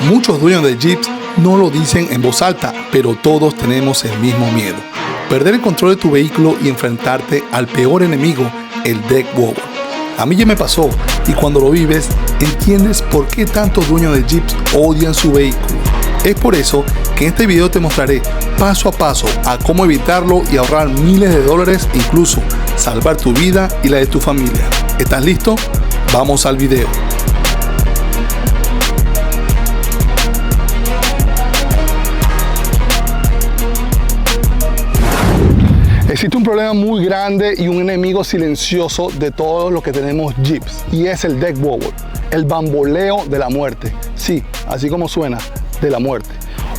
Muchos dueños de Jeeps no lo dicen en voz alta, pero todos tenemos el mismo miedo. Perder el control de tu vehículo y enfrentarte al peor enemigo, el deck wobble. A mí ya me pasó y cuando lo vives, entiendes por qué tantos dueños de Jeeps odian su vehículo. Es por eso que en este video te mostraré paso a paso a cómo evitarlo y ahorrar miles de dólares, incluso salvar tu vida y la de tu familia. ¿Estás listo? Vamos al video. Existe un problema muy grande y un enemigo silencioso de todos los que tenemos Jeeps, y es el deck wobble, el bamboleo de la muerte. Sí, así como suena, de la muerte.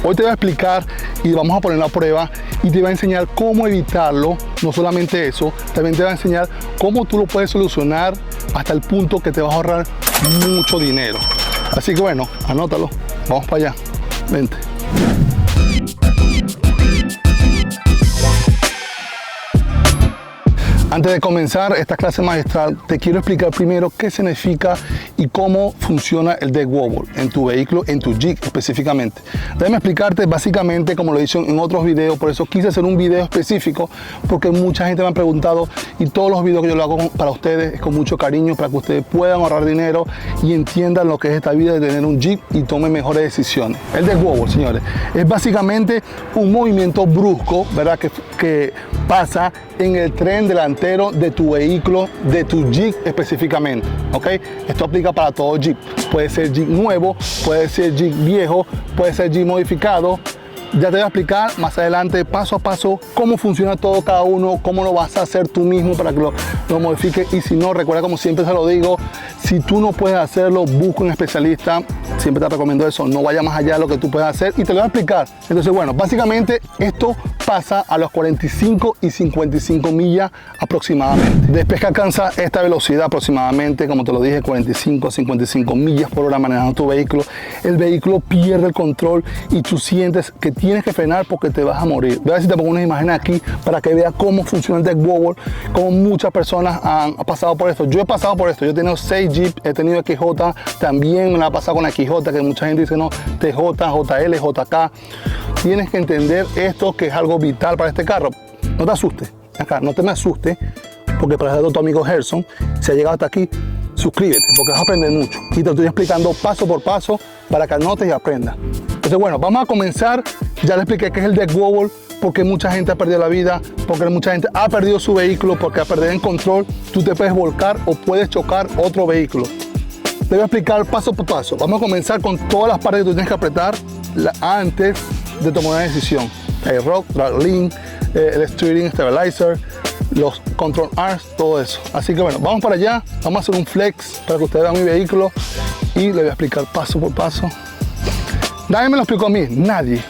Hoy te voy a explicar y vamos a ponerlo a prueba y te voy a enseñar cómo evitarlo. No solamente eso, también te voy a enseñar cómo tú lo puedes solucionar hasta el punto que te vas a ahorrar mucho dinero. Así que bueno, anótalo, vamos para allá, vente. Antes de comenzar esta clase magistral, te quiero explicar primero qué significa y cómo funciona el deck wobble en tu vehículo, en tu Jeep específicamente. Déjame explicarte básicamente como lo he dicho en otros videos, por eso quise hacer un video específico, porque mucha gente me ha preguntado y todos los videos que yo lo hago para ustedes es con mucho cariño, para que ustedes puedan ahorrar dinero y entiendan lo que es esta vida de tener un Jeep y tomen mejores decisiones. El deck wobble, señores, es básicamente un movimiento brusco, ¿verdad? Que pasa en el tren delantero de tu vehículo, de tu Jeep específicamente, ¿ok? Esto aplica para todo Jeep. Puede ser Jeep nuevo, puede ser Jeep viejo, puede ser Jeep modificado. Ya te voy a explicar más adelante, paso a paso, cómo funciona todo cada uno, cómo lo vas a hacer tú mismo para que lo modifiques. Y si no, recuerda, como siempre se lo digo, si tú no puedes hacerlo, busca un especialista. Siempre te recomiendo eso, no vaya más allá de lo que tú puedes hacer y te lo voy a explicar. Entonces, bueno, básicamente esto pasa a los 45 y 55 millas aproximadamente. Después que alcanza esta velocidad aproximadamente, como te lo dije, 45 a 55 millas por hora manejando tu vehículo, el vehículo pierde el control y tú sientes que tienes que frenar porque te vas a morir. Voy a ver si te pongo unas imágenes aquí para que veas cómo funciona el deck wobble, cómo muchas personas han pasado por esto. Yo he pasado por esto, yo he tenido 6 Jeep, he tenido XJ, también me la ha pasado con XJ, que mucha gente dice no, TJ, JL, JK. Tienes que entender esto, que es algo vital para este carro. No te asustes, acá, no te me asustes, porque para tu amigo Gerson, si ha llegado hasta aquí, suscríbete, porque vas a aprender mucho. Y te lo estoy explicando paso por paso para que anotes y aprendas. Entonces, bueno, vamos a comenzar. Ya le expliqué qué es el deck wobble, porque mucha gente ha perdido la vida, porque mucha gente ha perdido su vehículo, porque al perder el control, tú te puedes volcar o puedes chocar otro vehículo. Te voy a explicar paso por paso. Vamos a comenzar con todas las partes que tú tienes que apretar antes de tomar una decisión. El rock, drag link, el steering stabilizer, los control arms, todo eso. Así que bueno, vamos para allá. Vamos a hacer un flex para que ustedes vean mi vehículo y le voy a explicar paso por paso. Nadie me lo explicó a mí, nadie.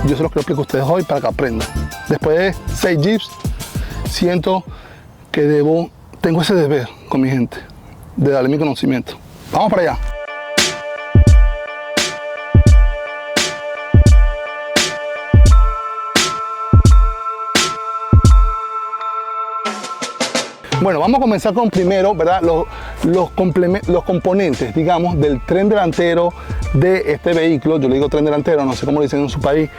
Yo se los quiero explicar a ustedes hoy para que aprendan. Después de 6 Jeeps, siento que tengo ese deber con mi gente de darle mi conocimiento. Vamos para allá. Bueno, vamos a comenzar con primero, ¿verdad? Los componentes, digamos, del tren delantero de este vehículo. Yo le digo tren delantero, no sé cómo lo dicen en su país,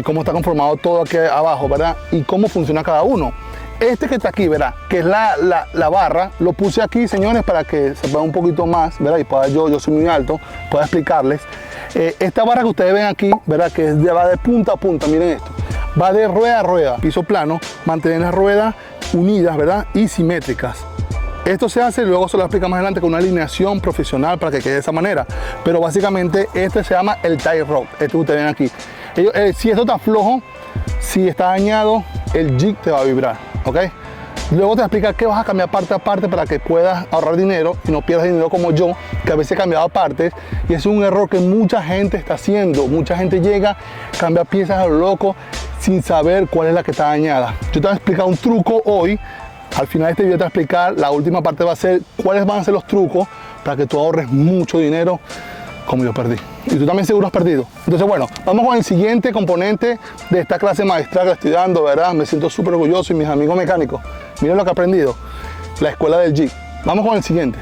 cómo está conformado todo aquí abajo, ¿verdad? Y cómo funciona cada uno. Este que está aquí, ¿verdad? Que es la barra, lo puse aquí, señores, para que se vea un poquito más, ¿verdad? Y pueda yo soy muy alto, pueda explicarles. Esta barra que ustedes ven aquí, ¿verdad? Que va de punta a punta, miren esto. Va de rueda a rueda, piso plano, mantener las ruedas unidas, ¿verdad? Y simétricas. Esto se hace, luego se lo explica más adelante con una alineación profesional para que quede de esa manera. Pero básicamente este se llama el tie rock, este que ustedes ven aquí. Si esto está flojo, si está dañado, el Jeep te va a vibrar, ¿ok? Luego te voy a explicar qué vas a cambiar parte a parte para que puedas ahorrar dinero y no pierdas dinero como yo, que a veces he cambiado partes y es un error que mucha gente está haciendo. Mucha gente llega, cambia piezas a lo loco sin saber cuál es la que está dañada. Yo te voy a explicar un truco hoy. Al final de este video te voy a explicar, la última parte va a ser cuáles van a ser los trucos para que tú ahorres mucho dinero como yo perdí. Y tú también seguro has perdido. Entonces, bueno, vamos con el siguiente componente de esta clase magistral que le estoy dando, ¿verdad? Me siento súper orgulloso y mis amigos mecánicos. Miren lo que he aprendido. La escuela del Jeep. Vamos con el siguiente.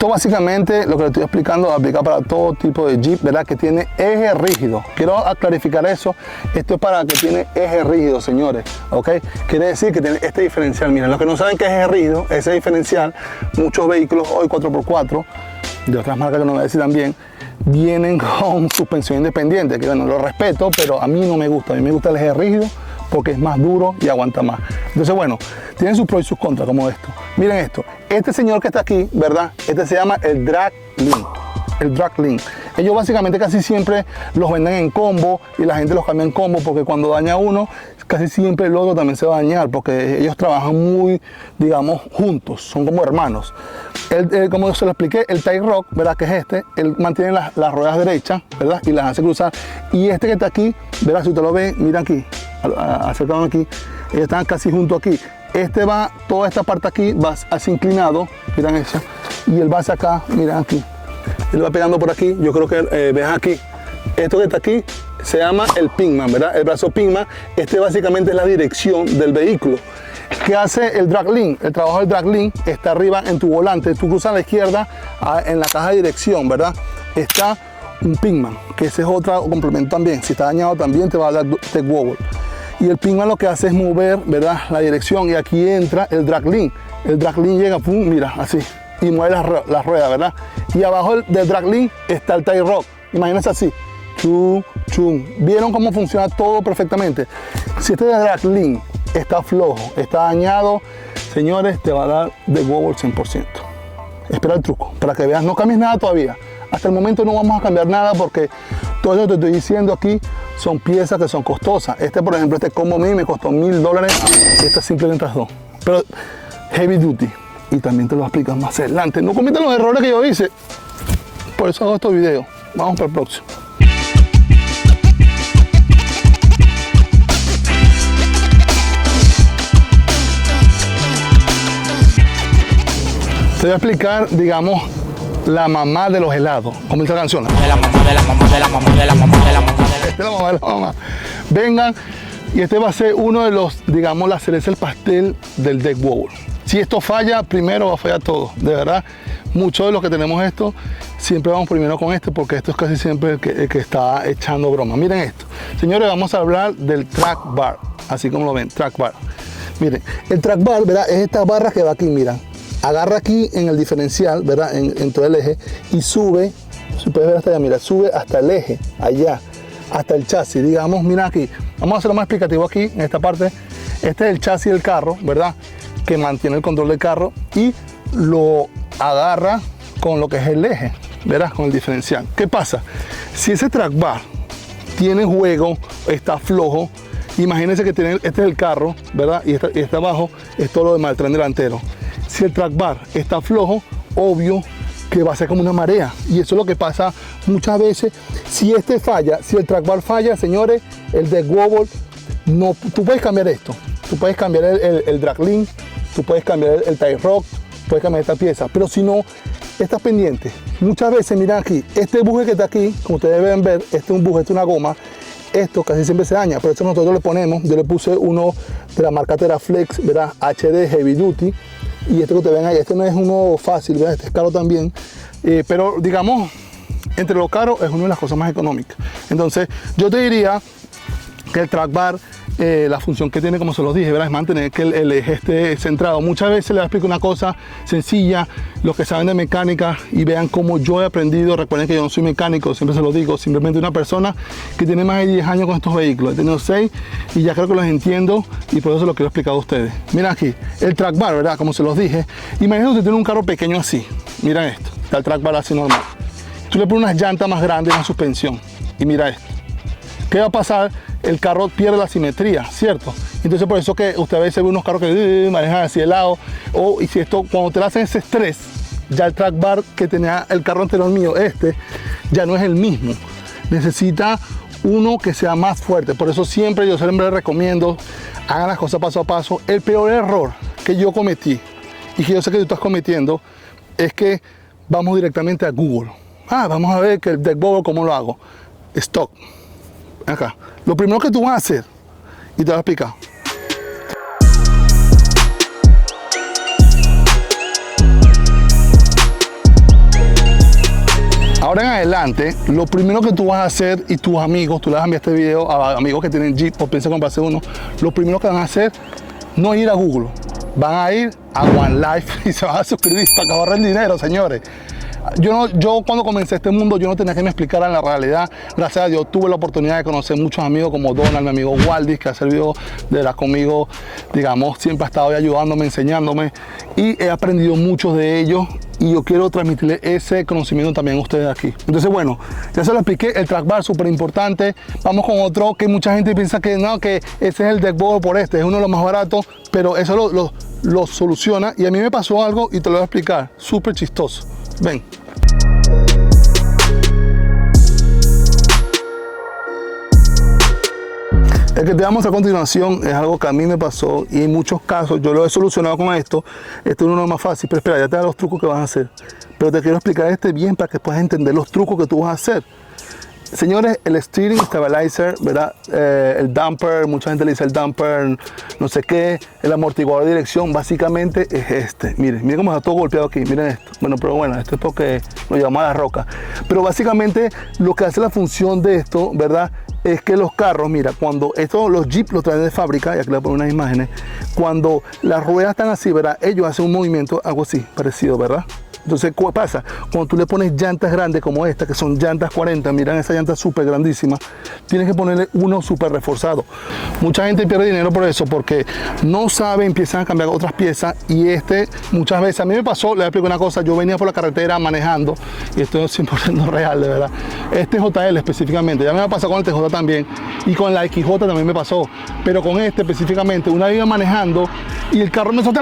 básicamente, lo que le estoy explicando, aplica para todo tipo de Jeep, ¿verdad? Que tiene eje rígido. Quiero clarificar eso. Esto es para que tiene eje rígido, señores, ¿ok? Quiere decir que tiene este diferencial. Miren, los que no saben qué es eje rígido, ese diferencial, muchos vehículos hoy 4x4, de otras marcas que no voy a decir también, vienen con suspensión independiente, que bueno, lo respeto, pero a mí no me gusta. A mí me gusta el eje rígido porque es más duro y aguanta más. Entonces, bueno, tienen sus pros y sus contras, como esto. Miren esto. Este señor que está aquí, ¿verdad? Este se llama el Drag Link. El Drag Link. Ellos básicamente casi siempre los venden en combo y la gente los cambia en combo porque cuando daña uno, casi siempre el otro también se va a dañar porque ellos trabajan muy, digamos, juntos. Son como hermanos. Como se lo expliqué, el Tie Rock, ¿verdad? Que es este, él mantiene las ruedas derechas, ¿verdad? Y las hace cruzar. Y este que está aquí, ¿verdad? Si usted lo ve, mira aquí, acercado aquí, ellos están casi junto aquí. Este va, toda esta parte aquí va así inclinado, miren eso, y él va hacia acá, miren aquí. Él va pegando por aquí, yo creo que ves aquí. Esto que está aquí se llama el Pinkman, ¿verdad? El brazo Pinkman. Este básicamente es la dirección del vehículo. ¿Qué hace el Drag Link? El trabajo del Drag Link está arriba en tu volante. Tú cruzas a la izquierda en la caja de dirección, ¿verdad? Está un Pinkman, que ese es otro complemento también. Si está dañado también te va a dar de wobble. Y el Pinkman lo que hace es mover, ¿verdad? La dirección, y aquí entra el Drag Link. El Drag Link llega, pum, mira, así, y mueve las ruedas, ¿verdad? Y abajo del Drag Link está el Tie Rock. Imagínense así. Chum, chum. ¿Vieron cómo funciona todo perfectamente? Si este Drag Link está flojo, está dañado, señores, te va a dar de wobble 100%. Espera el truco, para que veas, no cambies nada todavía. Hasta el momento no vamos a cambiar nada porque todo eso que te estoy diciendo aquí son piezas que son costosas. Este, por ejemplo, este combo me costó $1000. Esta simplemente las dos. Pero heavy duty. Y también te lo explico más adelante. No cometan los errores que yo hice. Por eso hago estos videos. Vamos para el próximo. Te voy a explicar, digamos, la mamá de los helados. ¿Cómo dice la canción? De la mamá, de la mamá, de la mamá, de la mamá, de la mamá. Esta es la mamá de la mamá. Vengan, y este va a ser uno de los, digamos, la cereza del pastel del deck wobble. Si esto falla, primero va a fallar todo. De verdad, muchos de los que tenemos esto, siempre vamos primero con este, porque esto es casi siempre el que está echando broma. Miren esto. Señores, vamos a hablar del track bar. Así como lo ven, track bar. Miren, el track bar, ¿verdad? Es esta barra que va aquí, miran. Agarra aquí en el diferencial, ¿verdad? En todo el eje y sube, si puedes ver hasta allá, mira, sube hasta el eje, allá, hasta el chasis, digamos, mira aquí. Vamos a hacerlo más explicativo aquí, en esta parte. Este es el chasis del carro, ¿verdad? Que mantiene el control del carro y lo agarra con lo que es el eje, ¿verdad? Con el diferencial. ¿Qué pasa? Si ese track bar tiene juego, está flojo, imagínense que tiene, este es el carro, ¿verdad? Y este abajo es todo lo demás, el tren delantero. Si el track bar está flojo, obvio que va a ser como una marea. Y eso es lo que pasa muchas veces. Si este falla, si el track bar falla, señores, el deck wobble, no, tú puedes cambiar esto. Tú puedes cambiar el Drag Link, tú puedes cambiar el Tie Rock, puedes cambiar esta pieza. Pero si no, estás pendiente. Muchas veces, miren aquí, este buje que está aquí, como ustedes deben ver, este es un buje, este es una goma. Esto casi siempre se daña, pero esto nosotros le ponemos, yo le puse uno de la marca Teraflex, ¿verdad? HD Heavy Duty. Y este que ustedes ven ahí, este no es uno fácil, ¿verdad? Este es caro también, pero digamos, entre lo caro es una de las cosas más económicas. Entonces, yo te diría que el track bar, la función que tiene, como se los dije, ¿verdad? Es mantener que el eje esté centrado. Muchas veces les explico una cosa sencilla, los que saben de mecánica y vean cómo yo he aprendido. Recuerden que yo no soy mecánico, siempre se lo digo, simplemente una persona que tiene más de 10 años con estos vehículos. He tenido 6 y ya creo que los entiendo y por eso se los quiero explicar a ustedes. Miren aquí, el track bar, ¿verdad? Como se los dije, imagínense que tiene un carro pequeño así. Miren esto, está el track bar así normal. Tú le pones unas llantas más grandes, una suspensión y mira esto. ¿Qué va a pasar? El carro pierde la simetría, ¿cierto? Entonces por eso que usted a veces ve unos carros que manejan así de lado, y si esto, cuando te hacen ese estrés, ya el track bar que tenía el carro anterior mío, ya no es el mismo. Necesita uno que sea más fuerte. Por eso siempre yo les recomiendo, hagan las cosas paso a paso. El peor error que yo cometí, y que yo sé que tú estás cometiendo, es que vamos directamente a Google. Vamos a ver que el deck wobble, ¿cómo lo hago? Stock. Acá. Lo primero que tú vas a hacer, y te voy a explicar. Ahora en adelante, lo primero que tú vas a hacer, y tus amigos, tú les vas a enviar este video a amigos que tienen Jeep o piensan comprarse uno, lo primero que van a hacer, no ir a Google, van a ir a One Life y se van a suscribir para que ahorren dinero, señores. Yo cuando comencé este mundo, yo no tenía que me explicar la realidad. Gracias a Dios tuve la oportunidad de conocer muchos amigos como Donald, mi amigo Waldis, que ha servido de verdad conmigo, digamos, siempre ha estado ahí ayudándome, enseñándome, y he aprendido muchos de ellos, y yo quiero transmitirle ese conocimiento también a ustedes aquí. Entonces, bueno, ya se lo expliqué, el track bar súper importante. Vamos con otro que mucha gente piensa que no, que ese es el deck board por este, es uno de los más baratos, pero eso lo soluciona, y a mí me pasó algo y te lo voy a explicar, súper chistoso. Ven. El que te damos a continuación es algo que a mí me pasó y en muchos casos yo lo he solucionado con esto. Este es uno más fácil, pero espera, ya te da los trucos que vas a hacer. Pero te quiero explicar este bien para que puedas entender los trucos que tú vas a hacer. Señores, el steering stabilizer, ¿verdad? El damper, mucha gente le dice el damper, no sé qué, el amortiguador de dirección, básicamente es este. Miren cómo está todo golpeado aquí, miren esto. Bueno, pero bueno, esto es porque lo llamamos a la roca. Pero básicamente lo que hace la función de esto, ¿verdad? Es que los carros, mira, cuando los Jeep los traen de fábrica, y aquí le pongo unas imágenes, cuando las ruedas están así, ¿verdad? Ellos hacen un movimiento, algo así, parecido, ¿verdad? Entonces, ¿qué pasa? Cuando tú le pones llantas grandes como esta, que son llantas 40, miran esa llanta súper grandísima, tienes que ponerle uno súper reforzado. Mucha gente pierde dinero por eso, porque no sabe, empiezan a cambiar otras piezas, y muchas veces, a mí me pasó, le explico una cosa, yo venía por la carretera manejando, y esto es 100% real, de verdad. Este JL específicamente, ya me ha pasado con el TJ también, y con la XJ también me pasó, pero con este específicamente, una vez iba manejando, y el carro me soltó,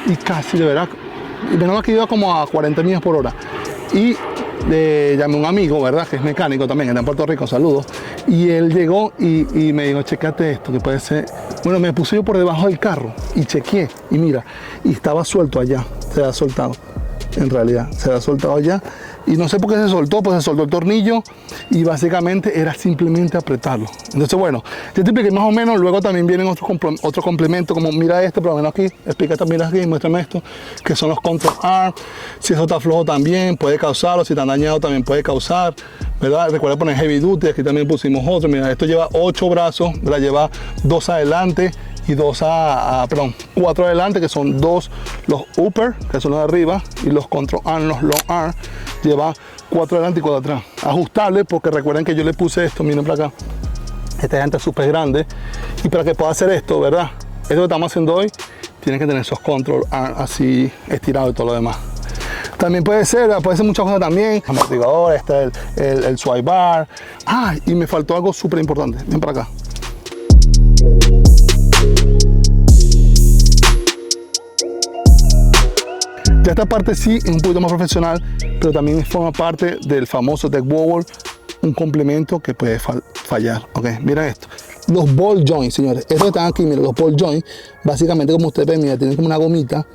y casi, de verdad, y menos que iba como a 40 millas por hora. Y llamé a un amigo, ¿verdad? Que es mecánico también, está en Puerto Rico, saludos. Y él llegó y me dijo, checate esto, que puede ser. Bueno, me puse yo por debajo del carro y chequeé. Y mira, y estaba suelto allá, se ha soltado. En realidad, se ha soltado allá. Y no sé por qué se soltó, pues se soltó el tornillo y básicamente era simplemente apretarlo. Entonces, bueno, yo te expliqué más o menos, luego también vienen otros complementos, como mira este, por lo menos aquí, explícate, mira aquí, muéstrame esto, que son los control arm. Si eso está flojo también puede causarlo, si está dañado también puede causar, ¿verdad? Recuerda poner heavy duty, aquí también pusimos otro, mira, esto lleva 8 brazos, ¿verdad? Lleva 2 adelante y 4 adelante, que son 2 los upper, que son los de arriba, y los control arm, los long arm, lleva 4 adelante y 4 atrás. Ajustable, porque recuerden que yo le puse esto, miren para acá, esta llanta es súper grande, y para que pueda hacer esto, ¿verdad? Esto que estamos haciendo hoy, tiene que tener esos control arm así estirados y todo lo demás. También puede ser muchas cosas también, amortiguador, el swipe bar. Y me faltó algo súper importante, ven para acá. Ya esta parte sí es un poquito más profesional, pero también forma parte del famoso deck wobble, un complemento que puede fallar. Ok, mira esto. Los ball joints, señores. Estos que están aquí, miren, los ball joints, básicamente como ustedes ven, mira, tienen como una gomita,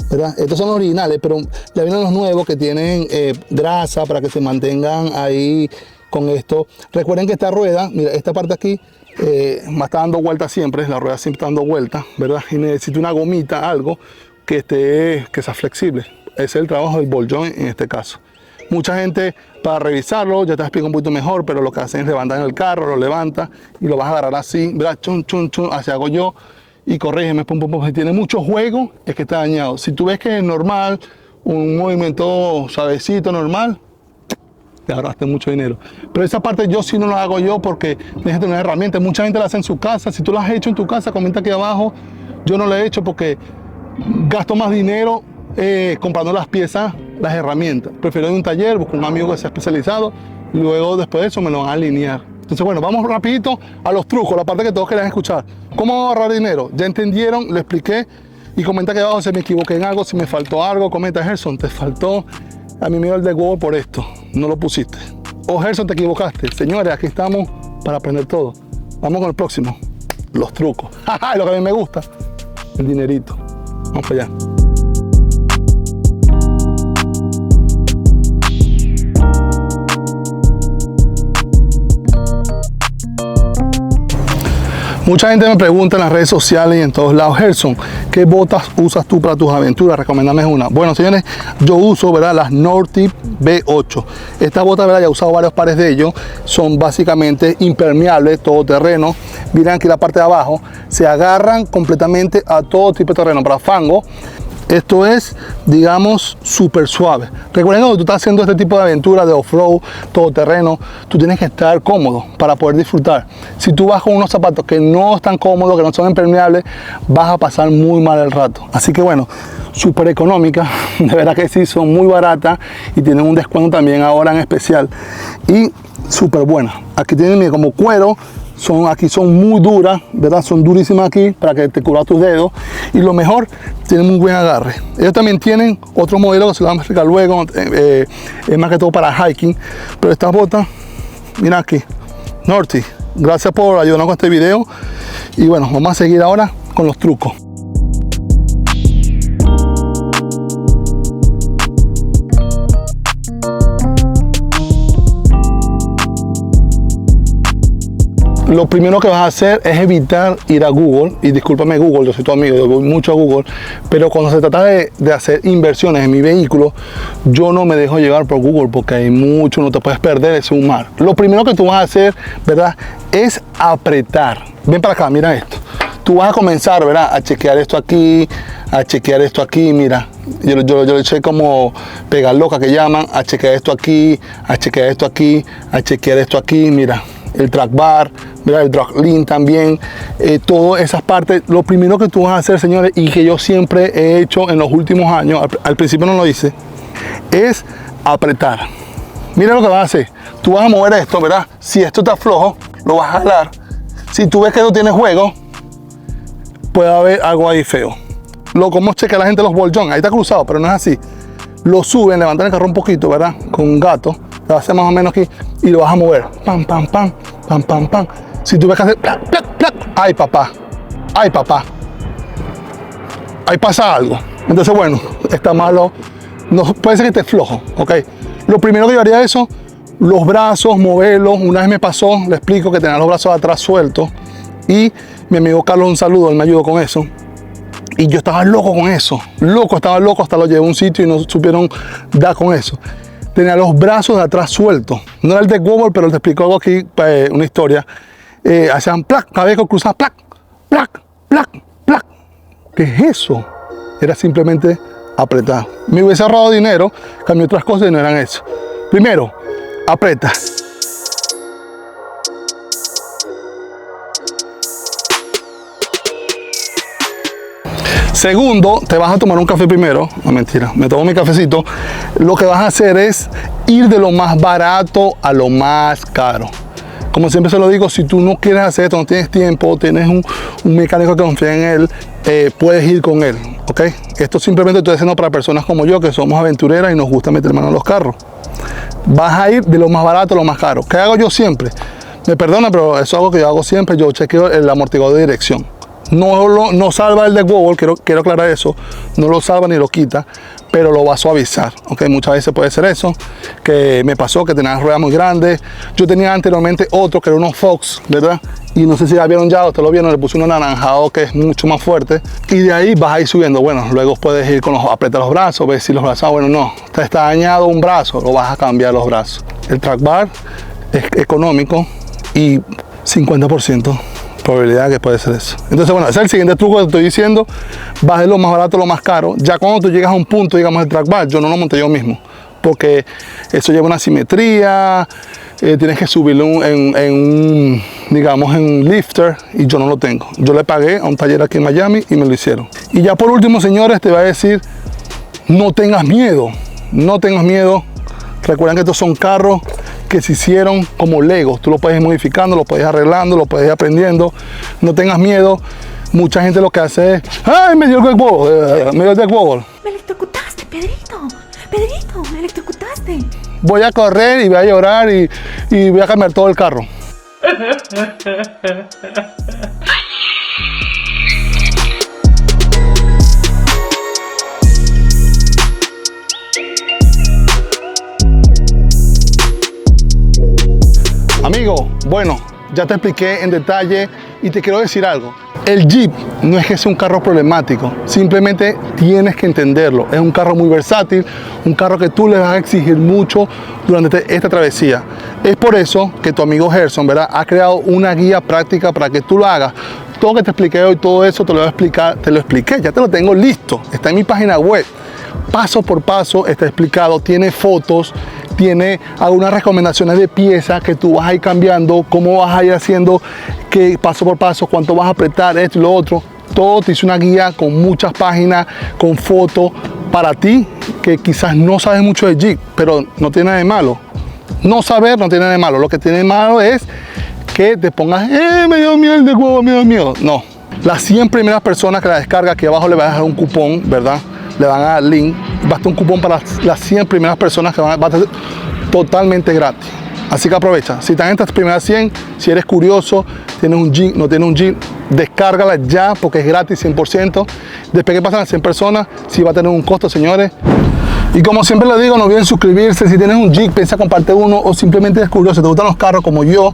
¿verdad? Estos son los originales, pero ya vienen los nuevos que tienen grasa para que se mantengan ahí con esto. Recuerden que esta rueda, mira, esta parte aquí, me está dando vueltas siempre, la rueda siempre está dando vueltas, ¿verdad? Y necesito una gomita, algo que sea flexible. Ese es el trabajo del ball joint en este caso. Mucha gente, para revisarlo, ya te explico un poquito mejor, pero lo que hacen es levantar en el carro, lo levanta y lo vas a agarrar así, ¿verdad? Chun, chun, chun, así hago yo, y corrígeme, pum, pum, pum. Si tiene mucho juego, es que está dañado. Si tú ves que es normal, un movimiento suavecito, normal, te ahorraste mucho dinero. Pero esa parte yo sí no la hago yo, porque necesito una herramienta. Mucha gente la hace en su casa. Si tú la has hecho en tu casa, comenta aquí abajo. Yo no la he hecho porque gasto más dinero comprando las piezas, las herramientas. Prefiero ir a un taller, busco un amigo que sea especializado, luego después de eso me lo van a alinear. Entonces, bueno, vamos rapidito a los trucos, la parte que todos querían escuchar. ¿Cómo ahorrar dinero? ¿Ya entendieron? Lo expliqué. Y comenta aquí abajo si me equivoqué en algo, si me faltó algo. Comenta, Gerson, te faltó a mí me dio el de huevo por esto, no lo pusiste. O Gerson, te equivocaste. Señores, aquí estamos para aprender todo. Vamos con el próximo, los trucos. Lo que a mí me gusta, el dinerito. Vamos para allá. Mucha gente me pregunta en las redes sociales y en todos lados, Gerson, ¿qué botas usas tú para tus aventuras? Recomiéndame una. Bueno, señores, yo uso, ¿verdad?, las Nortip B8. Estas botas, ¿verdad?, ya he usado varios pares de ellos. Son básicamente impermeables, todoterreno. Miren aquí la parte de abajo. Se agarran completamente a todo tipo de terreno. Para fango, esto es, digamos, súper suave. Recuerden que cuando tú estás haciendo este tipo de aventura de off-road, todoterreno, tú tienes que estar cómodo para poder disfrutar. Si tú vas con unos zapatos que no están cómodos, que no son impermeables, vas a pasar muy mal el rato. Así que bueno, súper económica, de verdad que sí, son muy baratas y tienen un descuento también ahora en especial. Y súper buenas. Aquí tienen como cuero. Aquí son muy duras, ¿verdad? Son durísimas aquí para que te cubra tus dedos. Y lo mejor, tienen un buen agarre. Ellos también tienen otro modelo que se lo vamos a explicar luego. Es más que todo para hiking. Pero estas botas, mira aquí, Nortip. Gracias por ayudarnos con este video. Y bueno, vamos a seguir ahora con los trucos. Lo primero que vas a hacer es evitar ir a Google, y discúlpame Google, yo soy tu amigo, yo voy mucho a Google, pero cuando se trata de hacer inversiones en mi vehículo, yo no me dejo llevar por Google porque hay mucho, no te puedes perder, es un mar. Lo primero que tú vas a hacer, ¿verdad?, es apretar. Ven para acá, mira esto. Tú vas a comenzar, ¿verdad?, a chequear esto aquí, mira. Yo le eché como pegar loca que llaman, a chequear esto aquí, a chequear esto aquí, a chequear esto aquí, mira. El track bar, ¿verdad?, el drag link también, todas esas partes. Lo primero que tú vas a hacer, señores, y que yo siempre he hecho en los últimos años, al principio no lo hice, es apretar. Mira lo que vas a hacer. Tú vas a mover esto, ¿verdad? Si esto está flojo, lo vas a jalar. Si tú ves que no tiene juego, puede haber algo ahí feo. Como checa la gente los ball joint, ahí está cruzado, pero no es así. Lo suben, levantan el carro un poquito, ¿verdad?, con un gato. Lo haces más o menos aquí y lo vas a mover. Pam, pam, pam, pam, pam, pam. Si tú ves que hacer plac, plac, plac. Ay, papá. Ay, papá. Ahí pasa algo. Entonces, bueno, está malo. No, puede ser que esté flojo, ¿ok? Lo primero que yo haría es eso. Los brazos, moverlos. Una vez me pasó, le explico que tenía los brazos atrás sueltos. Y mi amigo Carlos, un saludo, él me ayudó con eso. Y yo estaba loco con eso. Estaba loco. Hasta lo llevé a un sitio y no supieron dar con eso. Tenía los brazos de atrás sueltos. No era el de Google, pero te explico algo aquí, una historia. Hacían plac, cada vez que cruzaba, plac, plac, plac, plac. ¿Qué es eso? Era simplemente apretar. Me hubiese ahorrado dinero, cambié otras cosas y no eran eso. Primero, aprieta. Segundo, te vas a tomar un café primero. No, mentira, me tomo mi cafecito. Lo que vas a hacer es ir de lo más barato a lo más caro. Como siempre se lo digo, si tú no quieres hacer esto, no tienes tiempo, tienes un mecánico que confía en él, puedes ir con él, ¿ok? Esto simplemente estoy haciendo para personas como yo, que somos aventureras y nos gusta meter mano en los carros. Vas a ir de lo más barato a lo más caro. ¿Qué hago yo siempre? Me perdona, pero eso es algo que yo hago siempre. Yo chequeo el amortiguador de dirección. No salva el de Google, quiero aclarar eso. No lo salva ni lo quita, pero lo va a suavizar, ¿ok? Muchas veces puede ser eso, que me pasó que tenía las ruedas muy grandes. Yo tenía anteriormente otro que era unos Fox, ¿verdad? Y no sé si ya vieron ya, ustedes lo vieron, le puse uno anaranjado que es mucho más fuerte. Y de ahí vas a ir subiendo. Bueno, luego puedes ir con apretar los brazos, ver si los brazos, bueno, no, está dañado un brazo, lo vas a cambiar los brazos. El track bar es económico y 50% probabilidad que puede ser eso. Entonces, bueno, ese es el siguiente truco que te estoy diciendo. Vas de lo más barato a lo más caro. Ya cuando tú llegas a un punto, digamos, el track bar, yo no lo monté yo mismo, porque eso lleva una simetría, tienes que subirlo digamos, en un lifter, y yo no lo tengo. Yo le pagué a un taller aquí en Miami y me lo hicieron. Y ya por último, señores, te voy a decir, no tengas miedo. No tengas miedo. Recuerden que estos son carros que se hicieron como Legos. Tú lo puedes ir modificando, lo puedes ir arreglando, lo puedes ir aprendiendo. No tengas miedo. Mucha gente lo que hace es, ¡ay, me dio el deck wobble! Me dio el deck wobble. Me electrocutaste, Pedrito. Pedrito, me electrocutaste. Voy a correr y voy a llorar y voy a cambiar todo el carro. Amigo, bueno, ya te expliqué en detalle Y te quiero decir algo, el Jeep no es que sea un carro problemático, simplemente tienes que entenderlo. Es un carro muy versátil, un carro que tú le vas a exigir mucho durante esta travesía. Es por eso que tu amigo Gerson, ¿verdad?, ha creado una guía práctica para que tú lo hagas. Todo que te expliqué hoy, todo eso te lo voy a explicar, te lo expliqué, ya te lo tengo listo, está en mi página web. Paso por paso está explicado, tiene fotos, tiene algunas recomendaciones de piezas que tú vas a ir cambiando, cómo vas a ir haciendo, que paso por paso, cuánto vas a apretar, esto y lo otro. Todo te hice una guía con muchas páginas, con fotos, para ti que quizás no sabes mucho de Jeep, pero no tiene nada de malo. No saber no tiene nada de malo, lo que tiene de malo es que te pongas, me dio miedo el de huevo, me dio miedo. No, las 100 primeras personas que la descargan, aquí abajo le vas a dejar un cupón, ¿verdad? Le van a dar link, basta un cupón para las 100 primeras personas que va a ser totalmente gratis. Así que aprovecha, si están en estas primeras 100, si eres curioso, tienes un Jeep, no tienes un Jeep, descárgala ya porque es gratis 100%. Después que pasan las 100 personas, sí va a tener un costo, señores. Y como siempre les digo, no olviden suscribirse. Si tienes un Jeep, piensa compartir uno o simplemente eres curioso, te gustan los carros como yo,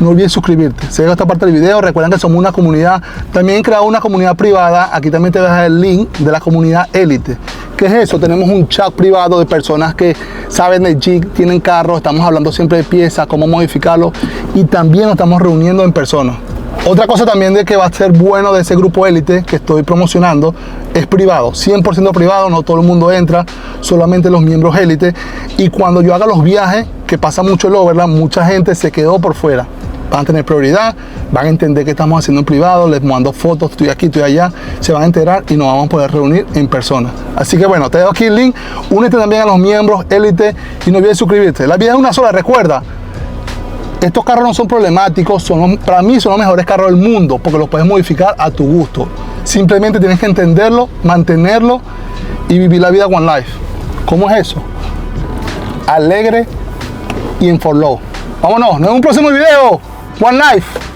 no olvides suscribirte. Si llega esta parte del video, recuerden que somos una comunidad. También he creado una comunidad privada. Aquí también te voy a dejar el link de la comunidad Élite. ¿Qué es eso? Tenemos un chat privado de personas que saben de Jeep, tienen carros, estamos hablando siempre de piezas, cómo modificarlo y también nos estamos reuniendo en persona. Otra cosa también de que va a ser bueno de ese grupo Élite que estoy promocionando es privado, 100% privado, no todo el mundo entra, solamente los miembros Élite. Y cuando yo haga los viajes, que pasa mucho el Overland, mucha gente se quedó por fuera. Van a tener prioridad, van a entender qué estamos haciendo en privado, les mando fotos, estoy aquí, estoy allá, se van a enterar y nos vamos a poder reunir en persona. Así que bueno, te dejo aquí el link, únete también a los miembros Élite y no olvides suscribirte. La vida es una sola, recuerda. Estos carros no son problemáticos, para mí son los mejores carros del mundo porque los puedes modificar a tu gusto. Simplemente tienes que entenderlo, mantenerlo y vivir la vida One Life. ¿Cómo es eso? Alegre y en for low. Vámonos, nos vemos en un próximo video. One Life.